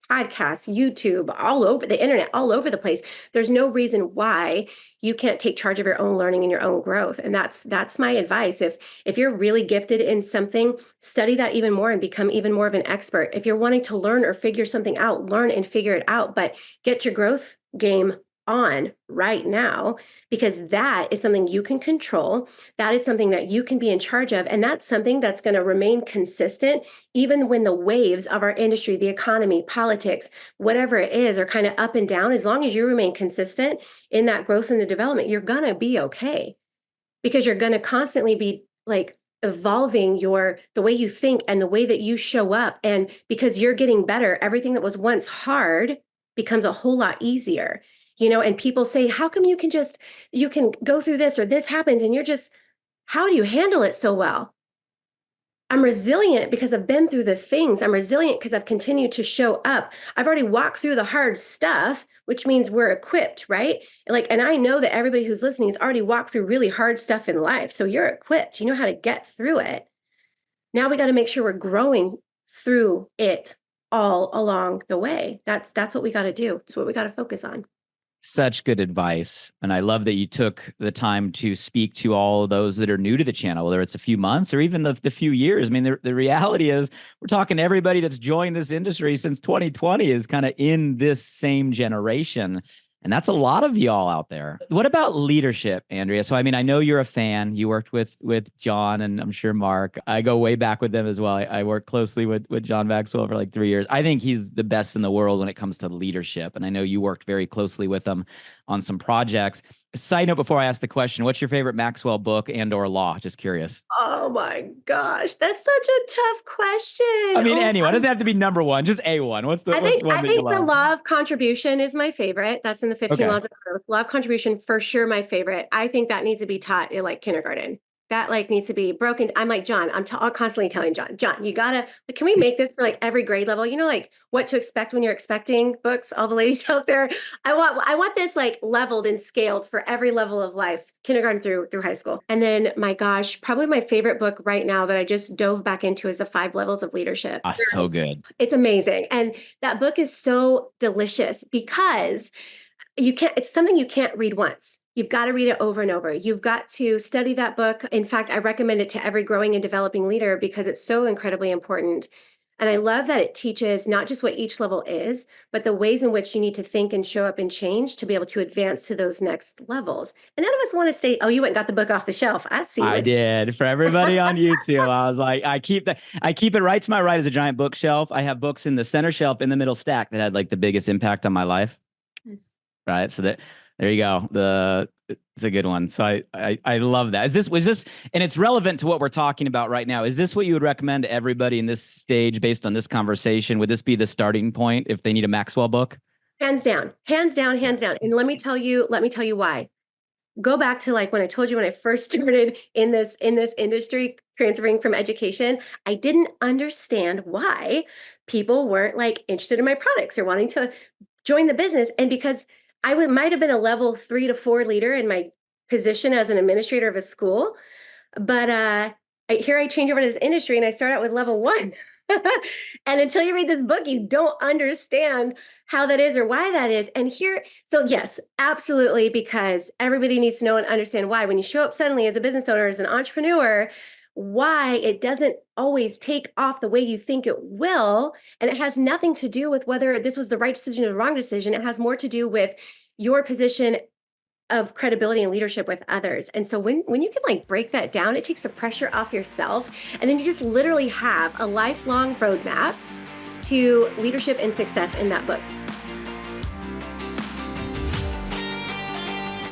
podcasts, YouTube, all over the internet, all over the place. There's no reason why you can't take charge of your own learning and your own growth. And that's my advice. If you're really gifted in something, study that even more and become even more of an expert. If you're wanting to learn or figure something out, learn and figure it out, but get your growth game on right now, because that is something you can control. That is something that you can be in charge of. And that's something that's going to remain consistent, even when the waves of our industry, the economy, politics, whatever it is, are kind of up and down. As long as you remain consistent in that growth and the development, you're going to be okay, because you're going to constantly be like evolving the way you think and the way that you show up. And because you're getting better, everything that was once hard becomes a whole lot easier. And people say, how come you can go through this or this happens and how do you handle it so well? I'm resilient because I've been through the things. I'm resilient because I've continued to show up. I've already walked through the hard stuff, which means we're equipped, right? And I know that everybody who's listening has already walked through really hard stuff in life. So you're equipped. You know how to get through it. Now we got to make sure we're growing through it all along the way. That's what we got to do. It's what we got to focus on. Such good advice. And I love that you took the time to speak to all of those that are new to the channel, whether it's a few months or even the few years. I mean, the reality is we're talking to everybody that's joined this industry since 2020 is kind of in this same generation. And that's a lot of y'all out there. What about leadership, Andrea? So, I mean, I know you're a fan. You worked with John and I'm sure Mark. I go way back with them as well. I worked closely with John Maxwell for like 3 years. I think he's the best in the world when it comes to leadership. And I know you worked very closely with him on some projects. Side note before I ask the question, what's your favorite Maxwell book and or law? Just curious. Oh my gosh, that's such a tough question. I mean, Oh, anyone. It doesn't have to be number one, just a one. What's one I that you think the love? law of contribution is my favorite. That's in the 15 Okay. laws of growth. Law of contribution for sure my favorite. I think that needs to be taught in like kindergarten. That like needs to be broken. I'm like, John, I'm constantly telling John, you gotta, like, can we make this for like every grade level? You know, like what to expect when you're expecting books, all the ladies out there. I want this like leveled and scaled for every level of life, kindergarten through high school. And then my gosh, probably my favorite book right now that I just dove back into is The 5 Levels of Leadership. Ah, so good. It's amazing. And that book is so delicious because it's something you can't read once. You've got to read it over and over. You've got to study that book. In fact, I recommend it to every growing and developing leader because it's so incredibly important. And I love that it teaches not just what each level is, but the ways in which you need to think and show up and change to be able to advance to those next levels. And none of us want to say, oh, you went and got the book off the shelf. I see I what did. For everybody on YouTube, I was like, I keep it right to my right as a giant bookshelf. I have books in the center shelf in the middle stack that had like the biggest impact on my life. Yes. Right. So there you go. It's a good one. So I love that. Was this, and it's relevant to what we're talking about right now. Is this what you would recommend to everybody in this stage based on this conversation? Would this be the starting point if they need a Maxwell book? Hands down, hands down, hands down. And let me tell you why. Go back to like when I told you when I first started in this industry, transferring from education, I didn't understand why people weren't like interested in my products or wanting to join the business. And because might have been a level 3 to 4 leader in my position as an administrator of a school, but here I change over to this industry and I start out with level 1. And until you read this book, you don't understand how that is or why that is. And so yes, absolutely, because everybody needs to know and understand why. When you show up suddenly as a business owner, as an entrepreneur, why it doesn't always take off the way you think it will. And it has nothing to do with whether this was the right decision or the wrong decision. It has more to do with your position of credibility and leadership with others. And so when you can like break that down, it takes the pressure off yourself. And then you just literally have a lifelong roadmap to leadership and success in that book.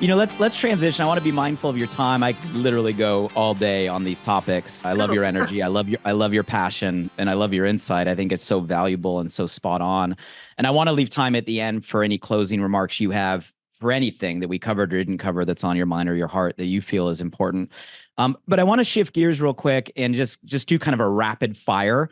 Let's transition. I want to be mindful of your time. I could literally go all day on these topics. I love your energy. I love your passion, and I love your insight. I think it's so valuable and so spot on. And I want to leave time at the end for any closing remarks you have for anything that we covered or didn't cover that's on your mind or your heart that you feel is important. But I want to shift gears real quick and just do kind of a rapid fire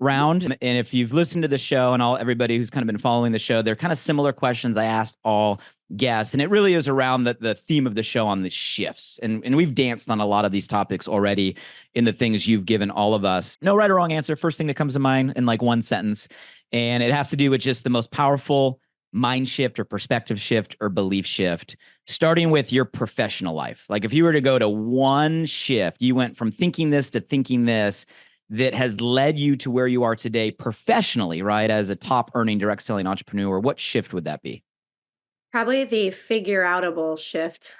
round. And if you've listened to the show and everybody who's kind of been following the show, they're kind of similar questions I asked all guests. And it really is around the theme of the show on the shifts. And we've danced on a lot of these topics already in the things you've given all of us. No right or wrong answer. First thing that comes to mind in like one sentence. And it has to do with just the most powerful mind shift or perspective shift or belief shift, starting with your professional life. Like if you were to go to one shift, you went from thinking this to thinking this, that has led you to where you are today professionally, right? As a top earning direct selling entrepreneur, what shift would that be? Probably the figure outable shift.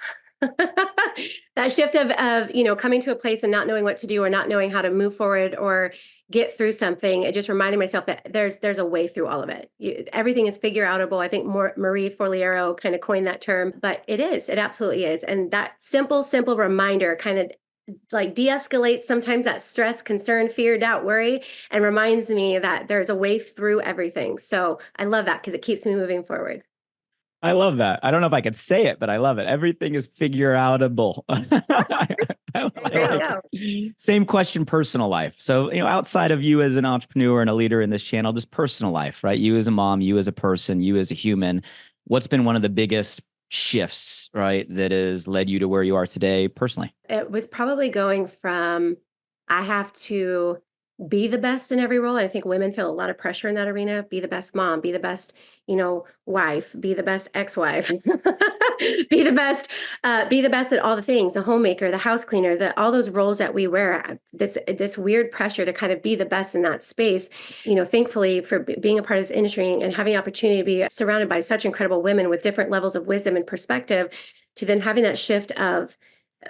That shift of coming to a place and not knowing what to do or not knowing how to move forward or get through something. It just reminded myself that there's a way through all of it. Everything is figure outable. I think Marie Forleo kind of coined that term, but it absolutely is. And that simple reminder kind of like de-escalates sometimes that stress, concern, fear, doubt, worry, and reminds me that there's a way through everything. So I love that because it keeps me moving forward. I love that. I don't know if I could say it, but I love it. Everything is figure outable. Same question, personal life. So, outside of you as an entrepreneur and a leader in this channel, just personal life, right? You as a mom, you as a person, you as a human, what's been one of the biggest shifts, right, that has led you to where you are today personally? It was probably going from I have to be the best in every role. I think women feel a lot of pressure in that arena. Be the best mom, be the best, wife, be the best ex-wife, be the best at all the things, the homemaker, the house cleaner, all those roles that we wear, this weird pressure to kind of be the best in that space. Thankfully for being a part of this industry and having the opportunity to be surrounded by such incredible women with different levels of wisdom and perspective, to then having that shift of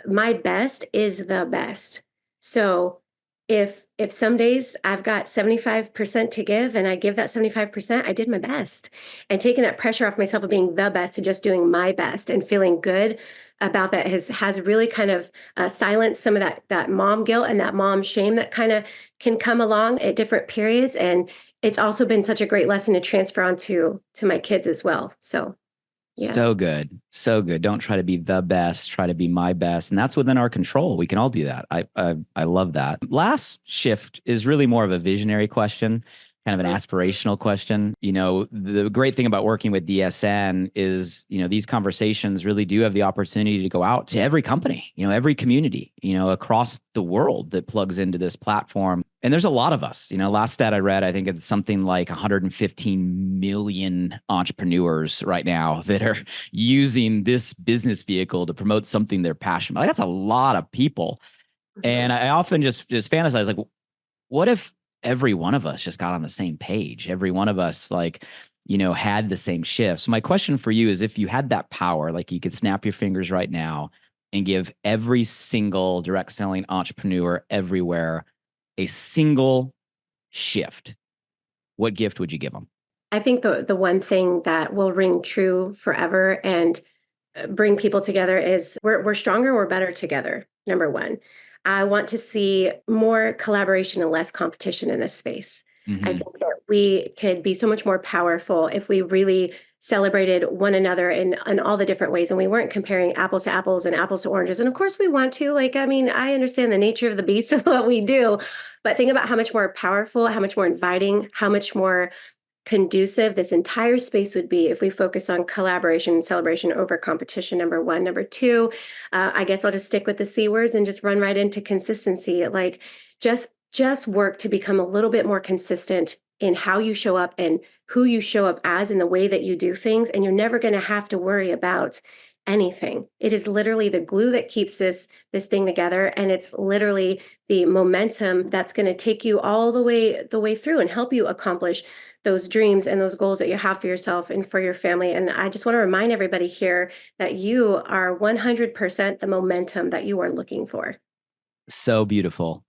my best is the best. So if some days I've got 75% to give and I give that 75%, I did my best. And taking that pressure off myself of being the best to just doing my best and feeling good about that has really kind of silenced some of that mom guilt and that mom shame that kind of can come along at different periods. And it's also been such a great lesson to transfer on to my kids as well. So yeah. So good. So good. Don't try to be the best, try to be my best. And that's within our control. We can all do that. I love that. Last shift is really more of a visionary question, kind of an aspirational question. You know, the great thing about working with DSN is, you know, these conversations really do have the opportunity to go out to every company, you know, every community, you know, across the world that plugs into this platform. And there's a lot of us, you know, last stat I read, I think it's something like 115 million entrepreneurs right now that are using this business vehicle to promote something they're passionate about. Like, that's a lot of people. And I often just fantasize, like, what if every one of us just got on the same page? Every one of us, like, you know, had the same shift. So my question for you is, if you had that power, like you could snap your fingers right now and give every single direct selling entrepreneur everywhere a single shift, what gift would you give them? I think the one thing that will ring true forever and bring people together is we're stronger, we're better together. Number one, I want to see more collaboration and less competition in this space. I Mm-hmm. think that we could be so much more powerful if we really celebrated one another in all the different ways, and we weren't comparing apples to apples and apples to oranges. And of course we want to, like, I mean, I understand the nature of the beast of what we do, but think about how much more powerful, how much more inviting, how much more conducive this entire space would be if we focus on collaboration and celebration over competition. Number one. Number two, I guess I'll just stick with the C words and just run right into consistency. Like, just work to become a little bit more consistent in how you show up and who you show up as in the way that you do things, and you're never going to have to worry about anything. It is literally the glue that keeps this thing together, and it's literally the momentum that's going to take you all the way through and help you accomplish those dreams and those goals that you have for yourself and for your family. And I just want to remind everybody here that you are 100% the momentum that you are looking for. So beautiful.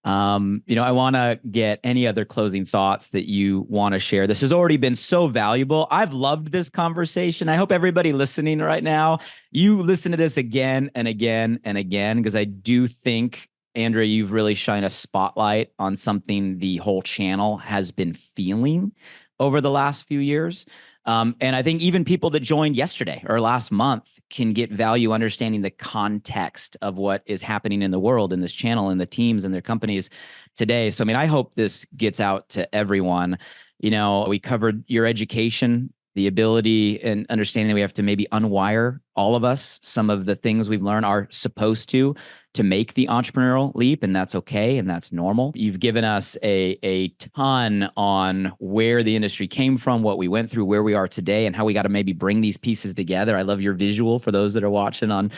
You know, I want to get any other closing thoughts that you want to share. This has already been so valuable. I've loved this conversation. I hope everybody listening right now, you listen to this again and again and again, because I do think, Andrea, you've really shined a spotlight on something the whole channel has been feeling over the last few years. And I think even people that joined yesterday or last month can get value understanding the context of what is happening in the world, in this channel, and the teams and their companies today. So, I mean, I hope this gets out to everyone. You know, we covered your education, the ability and understanding that we have to maybe unwire, all of us. Some of the things we've learned are supposed to make the entrepreneurial leap, and that's okay, and that's normal. You've given us a ton on where the industry came from, what we went through, where we are today, and how we got to maybe bring these pieces together. I love your visual for those that are watching on.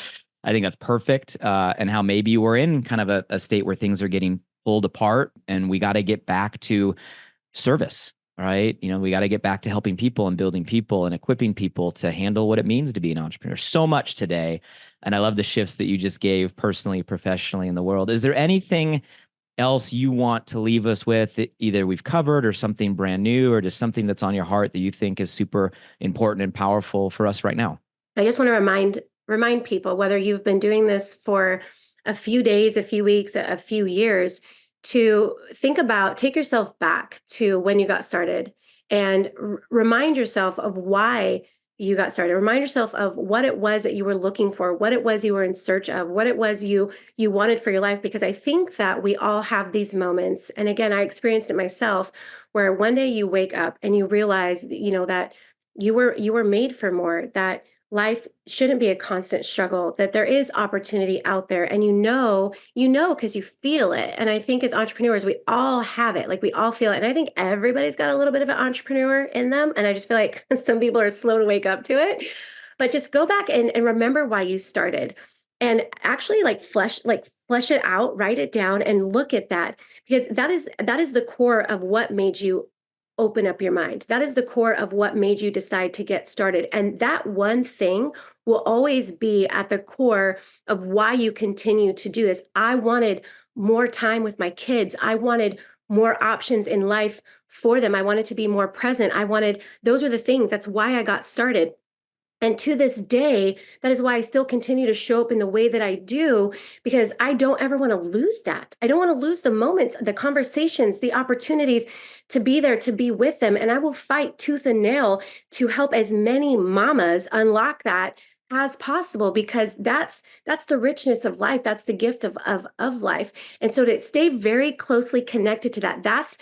I think that's perfect. And how maybe we're in kind of a state where things are getting pulled apart, and we got to get back to service. Right. You know, we got to get back to helping people and building people and equipping people to handle what it means to be an entrepreneur. So much today. And I love the shifts that you just gave personally, professionally, in the world. Is there anything else you want to leave us with that either we've covered or something brand new, or just something that's on your heart that you think is super important and powerful for us right now? I just want to remind people, whether you've been doing this for a few days, a few weeks, a few years, to take yourself back to when you got started and remind yourself of why you got started. Remind yourself of what it was that you were looking for, what it was you were in search of, what it was you wanted for your life. Because I think that we all have these moments. And again, I experienced it myself, where one day you wake up and you realize, that you were made for more, that life shouldn't be a constant struggle, that there is opportunity out there, and because you feel it. And I think as entrepreneurs, we all have it, like we all feel it. And I think everybody's got a little bit of an entrepreneur in them. And I just feel like some people are slow to wake up to it. But just go back and remember why you started, and actually flesh it out, write it down, and look at that, because that is the core of what made you open up your mind. That is the core of what made you decide to get started. And that one thing will always be at the core of why you continue to do this. I wanted more time with my kids. I wanted more options in life for them. I wanted to be more present. Those are the things. That's why I got started. And to this day, that is why I still continue to show up in the way that I do, because I don't ever want to lose that. I don't want to lose the moments, the conversations, the opportunities to be there, to be with them. And I will fight tooth and nail to help as many mamas unlock that as possible, because that's the richness of life. That's the gift of life. And so to stay very closely connected to that.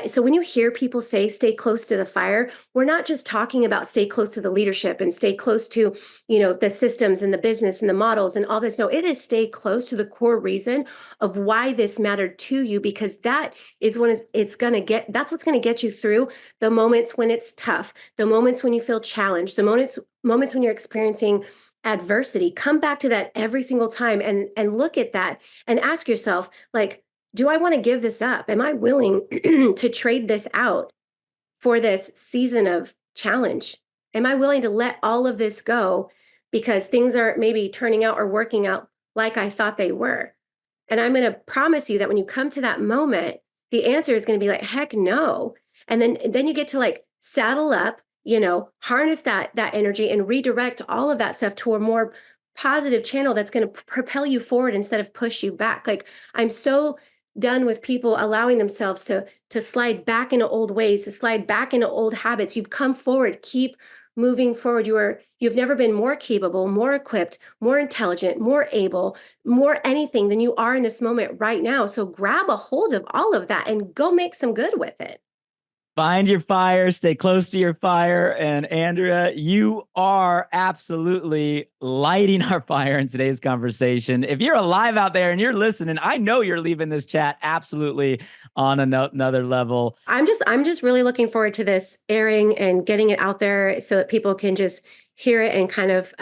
So when you hear people say stay close to the fire, we're not just talking about stay close to the leadership and stay close to, the systems and the business and the models and all this. No, it is stay close to the core reason of why this mattered to you, because that is when that's what's going to get you through the moments when it's tough, the moments when you feel challenged, the moments when you're experiencing adversity. Come back to that every single time and look at that and ask yourself, like, do I want to give this up? Am I willing to trade this out for this season of challenge? Am I willing to let all of this go because things aren't maybe turning out or working out like I thought they were? And I'm going to promise you that when you come to that moment, the answer is going to be like, heck no. And then you get to like saddle up, harness that energy and redirect all of that stuff to a more positive channel that's going to propel you forward instead of push you back. Like, I'm so done with people allowing themselves to slide back into old ways, to slide back into old habits. You've come forward, keep moving forward. You've never been more capable, more equipped, more intelligent, more able, more anything than you are in this moment right now. So grab a hold of all of that and go make some good with it. Find your fire, stay close to your fire. And Andrea, you are absolutely lighting our fire in today's conversation. If you're alive out there and you're listening, I know you're leaving this chat absolutely on another level. I'm just really looking forward to this airing and getting it out there so that people can just hear it and kind of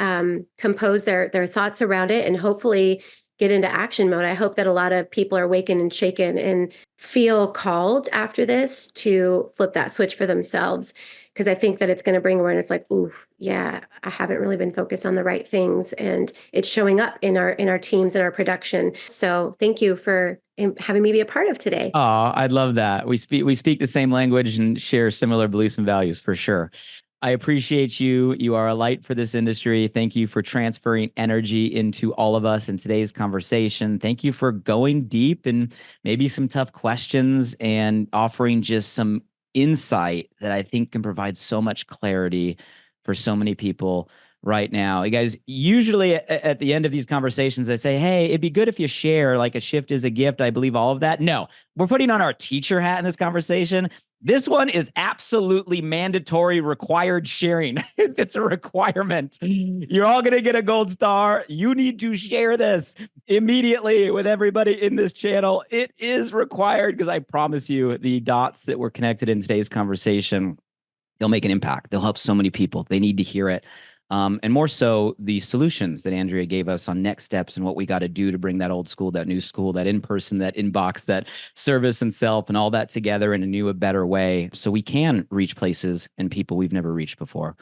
compose their thoughts around it and hopefully get into action mode. I hope that a lot of people are wakened and shaken and feel called after this to flip that switch for themselves, because I think that it's going to bring awareness like, ooh, yeah, I haven't really been focused on the right things, and it's showing up in our teams and our production. So thank you for having me be a part of today. Oh, I'd love that. We speak the same language and share similar beliefs and values for sure. I appreciate you. You are a light for this industry. Thank you for transferring energy into all of us in today's conversation. Thank you for going deep and maybe some tough questions and offering just some insight that I think can provide so much clarity for so many people right now. You guys, usually at the end of these conversations, I say, hey, it'd be good if you share, like a shift is a gift. I believe all of that. No, we're putting on our teacher hat in this conversation. This one is absolutely mandatory, required sharing. It's a requirement. You're all going to get a gold star. You need to share this immediately with everybody in this channel. It is required, because I promise you the dots that were connected in today's conversation, they'll make an impact. They'll help so many people. They need to hear it. And more so, the solutions that Andrea gave us on next steps and what we got to do to bring that old school, that new school, that in-person, that inbox, that service and self, and all that together in a new, a better way, so we can reach places and people we've never reached before.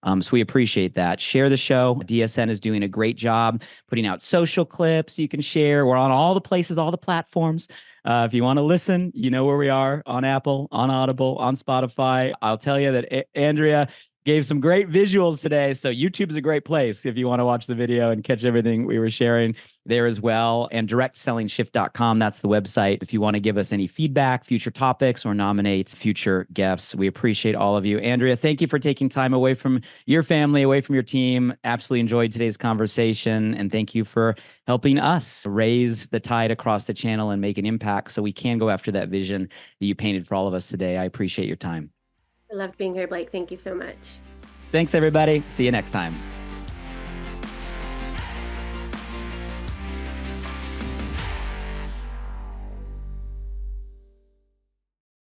So we appreciate that. Share the show. DSN is doing a great job putting out social clips you can share. We're on all the places, all the platforms. If you want to listen, you know where we are: on Apple, on Audible, on Spotify. I'll tell you that Andrea gave some great visuals today. So YouTube's a great place if you want to watch the video and catch everything we were sharing there as well. And directsellingshift.com, that's the website. If you want to give us any feedback, future topics, or nominate future guests, we appreciate all of you. Andrea, thank you for taking time away from your family, away from your team. Absolutely enjoyed today's conversation. And thank you for helping us raise the tide across the channel and make an impact so we can go after that vision that you painted for all of us today. I appreciate your time. I loved being here, Blake. Thank you so much. Thanks, everybody. See you next time.